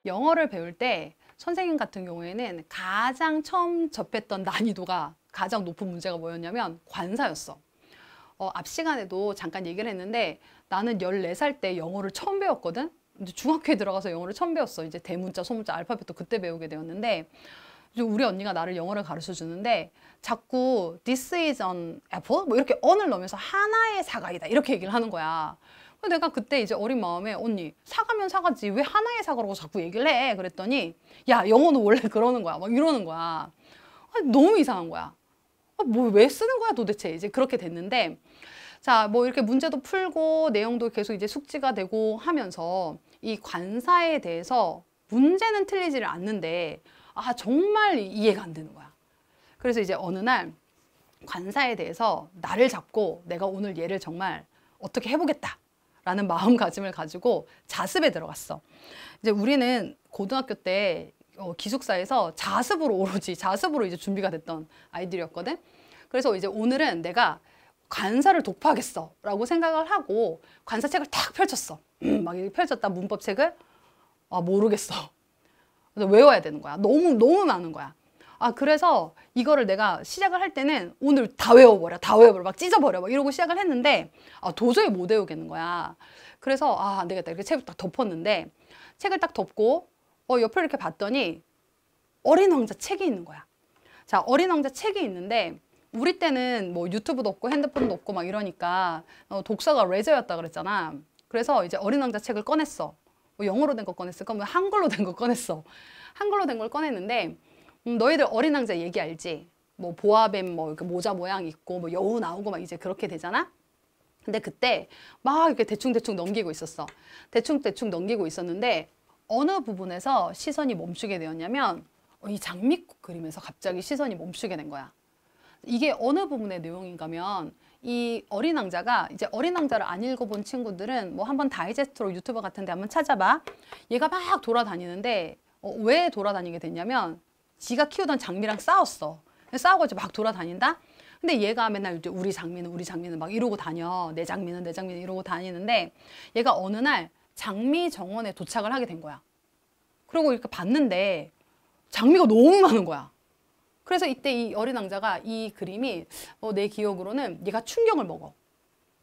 영어를 배울 때 선생님 같은 경우에는 가장 처음 접했던 난이도가 가장 높은 문제가 뭐였냐면 관사였어. 앞 시간에도 잠깐 얘기를 했는데 나는 14살 때 영어를 처음 배웠거든. 이제 중학교에 들어가서 영어를 처음 배웠어. 이제 대문자, 소문자, 알파벳도 그때 배우게 되었는데 우리 언니가 나를 영어를 가르쳐 주는데 자꾸 this is an apple 뭐 이렇게 on을 넣으면서 하나의 사과이다 이렇게 얘기를 하는 거야. 내가 그때 이제 어린 마음에 언니 사과면 사과지 왜 하나의 사과라고 자꾸 얘기를 해 그랬더니 야 영어는 원래 그러는 거야 막 이러는 거야. 너무 이상한 거야. 뭐 왜 쓰는 거야 도대체. 이제 그렇게 됐는데 자 뭐 이렇게 문제도 풀고 내용도 계속 이제 숙지가 되고 하면서 이 관사에 대해서 문제는 틀리지를 않는데 정말 이해가 안 되는 거야. 그래서 이제 어느 날 관사에 대해서 나를 잡고 내가 오늘 얘를 정말 어떻게 해보겠다 라는 마음가짐을 가지고 자습에 들어갔어. 이제 우리는 고등학교 때 기숙사에서 오로지 자습으로 이제 준비가 됐던 아이들이었거든. 그래서 이제 오늘은 내가 관사를 독파하겠어 라고 생각을 하고 관사책을 탁 펼쳤어. 막 이렇게 펼쳤다 문법책을 모르겠어. 그래서 외워야 되는 거야. 너무 많은 거야. 그래서 이거를 내가 시작을 할 때는 오늘 다 외워버려. 막 찢어버려. 막 이러고 시작을 했는데, 도저히 못 외우겠는 거야. 그래서, 안 되겠다. 이렇게 책을 딱 덮었는데, 책을 딱 덮고, 옆을 이렇게 봤더니, 어린 왕자 책이 있는 거야. 자, 어린 왕자 책이 있는데, 우리 때는 뭐 유튜브도 없고 핸드폰도 없고 막 이러니까, 독서가 레저였다 그랬잖아. 그래서 이제 어린 왕자 책을 꺼냈어. 뭐 영어로 된 거 꺼냈을까? 뭐 한글로 된 거 꺼냈어. 한글로 된 걸 꺼냈는데, 너희들 어린 왕자 얘기 알지? 뭐 보아뱀 뭐 이렇게 모자 모양 있고 뭐 여우 나오고 막 이제 그렇게 되잖아? 근데 그때 막 이렇게 대충대충 넘기고 있었어. 대충대충 넘기고 있었는데 어느 부분에서 시선이 멈추게 되었냐면 이 장미꽃 그림에서 갑자기 시선이 멈추게 된 거야. 이게 어느 부분의 내용인가면 이 어린 왕자가 이제 어린 왕자를 안 읽어본 친구들은 뭐 한번 다이제스트로 유튜브 같은 데 한번 찾아봐. 얘가 막 돌아다니는데 왜 돌아다니게 됐냐면 지가 키우던 장미랑 싸웠어. 싸워가지고 막 돌아다닌다? 근데 얘가 맨날 이제 우리 장미는 막 이러고 다녀. 내 장미는 이러고 다니는데 얘가 어느 날 장미 정원에 도착을 하게 된 거야. 그리고 이렇게 봤는데 장미가 너무 많은 거야. 그래서 이때 이 어린 왕자가 이 그림이 내 기억으로는 얘가 충격을 먹어.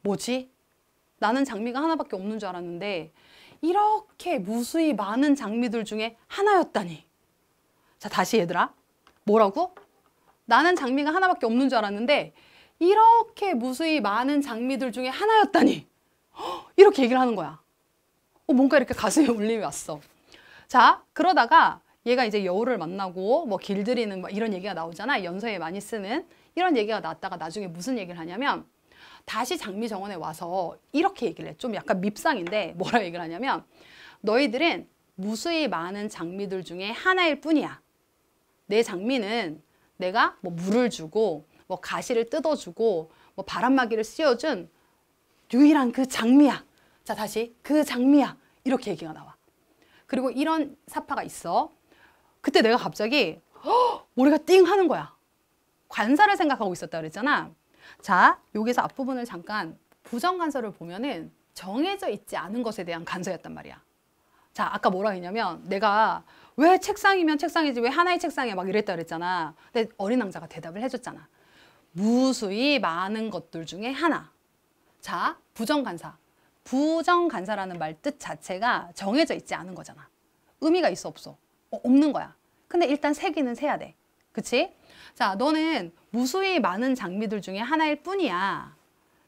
뭐지? 나는 장미가 하나밖에 없는 줄 알았는데 이렇게 무수히 많은 장미들 중에 하나였다니. 자, 다시 얘들아. 뭐라고? 나는 장미가 하나밖에 없는 줄 알았는데 이렇게 무수히 많은 장미들 중에 하나였다니. 이렇게 얘기를 하는 거야. 뭔가 이렇게 가슴에 울림이 왔어. 자, 그러다가 얘가 이제 여우를 만나고 뭐 길들이는 뭐 이런 얘기가 나오잖아. 연서에 많이 쓰는 이런 얘기가 나왔다가 나중에 무슨 얘기를 하냐면 다시 장미 정원에 와서 이렇게 얘기를 해. 좀 약간 밉상인데 뭐라 얘기를 하냐면 너희들은 무수히 많은 장미들 중에 하나일 뿐이야. 내 장미는 내가 뭐 물을 주고 뭐 가시를 뜯어주고 뭐 바람막이를 씌워준 유일한 그 장미야. 자, 다시 그 장미야. 이렇게 얘기가 나와. 그리고 이런 사파가 있어. 그때 내가 갑자기 머리가 띵 하는 거야. 관사를 생각하고 있었다 그랬잖아. 자, 여기서 앞부분을 잠깐 부정관사를 보면은 정해져 있지 않은 것에 대한 관사였단 말이야. 자, 아까 뭐라 했냐면 내가 왜 책상이면 책상이지 왜 하나의 책상이야 막 이랬다 그랬잖아. 근데 어린 왕자가 대답을 해줬잖아. 무수히 많은 것들 중에 하나. 자, 부정관사. 부정관사라는 말 뜻 자체가 정해져 있지 않은 거잖아. 의미가 있어 없어? 없는 거야. 근데 일단 세기는 세야 돼. 그치? 자, 너는 무수히 많은 장미들 중에 하나일 뿐이야.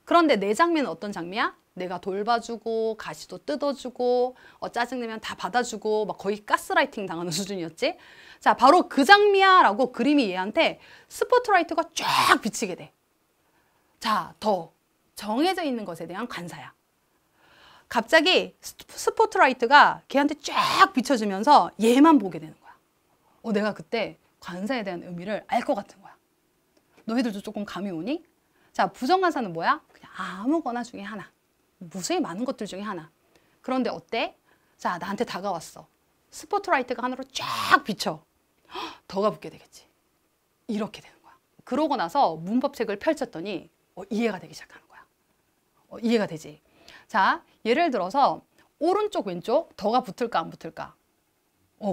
그런데 내 장미는 어떤 장미야? 내가 돌봐주고 가시도 뜯어주고 짜증내면 다 받아주고 막 거의 가스라이팅 당하는 수준이었지. 자, 바로 그 장미야 라고 그림이 얘한테 스포트라이트가 쫙 비치게 돼. 자, 더 정해져 있는 것에 대한 관사야. 갑자기 스포트라이트가 걔한테 쫙 비춰지면서 얘만 보게 되는 거야. 내가 그때 관사에 대한 의미를 알 것 같은 거야. 너희들도 조금 감이 오니? 자, 부정관사는 뭐야? 그냥 아무거나 중에 하나. 무수히 많은 것들 중에 하나. 그런데 어때? 자, 나한테 다가왔어. 스포트라이트가 하나로 쫙 비쳐. 더가 붙게 되겠지. 이렇게 되는 거야. 그러고 나서 문법책을 펼쳤더니 이해가 되기 시작하는 거야. 이해가 되지. 자, 예를 들어서 오른쪽 왼쪽 더가 붙을까 안 붙을까?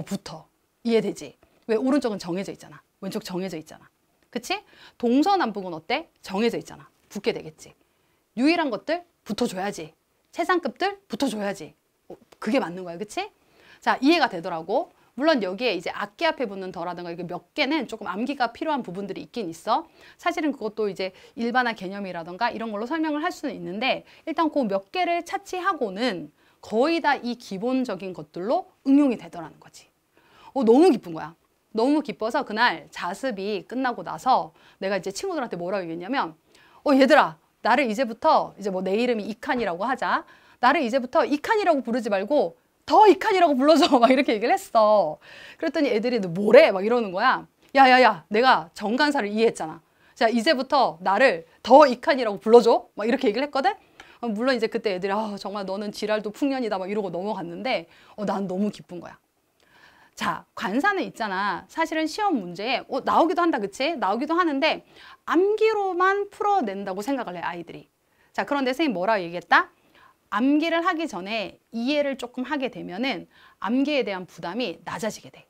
붙어. 이해되지? 왜 오른쪽은 정해져 있잖아. 왼쪽 정해져 있잖아. 그치? 동서남북은 어때? 정해져 있잖아. 붙게 되겠지. 유일한 것들 붙어줘야지. 최상급들 붙어줘야지. 그게 맞는 거야. 그치? 자, 이해가 되더라고. 물론 여기에 이제 악기 앞에 붙는 더라든가 이게 몇 개는 조금 암기가 필요한 부분들이 있긴 있어. 사실은 그것도 이제 일반화 개념이라든가 이런 걸로 설명을 할 수는 있는데 일단 그 몇 개를 차치하고는 거의 다 이 기본적인 것들로 응용이 되더라는 거지. 너무 기쁜 거야. 너무 기뻐서 그날 자습이 끝나고 나서 내가 이제 친구들한테 뭐라고 얘기했냐면 얘들아, 나를 이제부터 이제 뭐 내 이름이 이칸이라고 하자. 나를 이제부터 이칸이라고 부르지 말고 더 이칸이라고 불러줘. 막 이렇게 얘기를 했어. 그랬더니 애들이 너 뭐래? 막 이러는 거야. 야야야, 내가 정관사를 이해했잖아. 자, 이제부터 나를 더 이칸이라고 불러줘. 막 이렇게 얘기를 했거든. 물론 이제 그때 애들이 정말 너는 지랄도 풍년이다 막 이러고 넘어갔는데 난 너무 기쁜 거야. 자, 관사는 있잖아. 사실은 시험 문제에 나오기도 한다, 그치? 나오기도 하는데 암기로만 풀어낸다고 생각을 해, 아이들이. 자, 그런데 선생님 뭐라고 얘기했다? 암기를 하기 전에 이해를 조금 하게 되면은 암기에 대한 부담이 낮아지게 돼.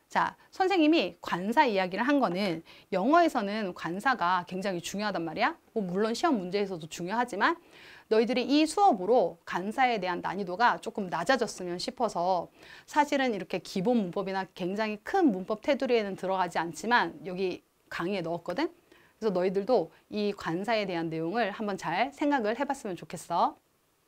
자, 선생님이 관사 이야기를 한 거는 영어에서는 관사가 굉장히 중요하단 말이야. 물론 시험 문제에서도 중요하지만 너희들이 이 수업으로 관사에 대한 난이도가 조금 낮아졌으면 싶어서 사실은 이렇게 기본 문법이나 굉장히 큰 문법 테두리에는 들어가지 않지만 여기 강의에 넣었거든. 그래서 너희들도 이 관사에 대한 내용을 한번 잘 생각을 해봤으면 좋겠어.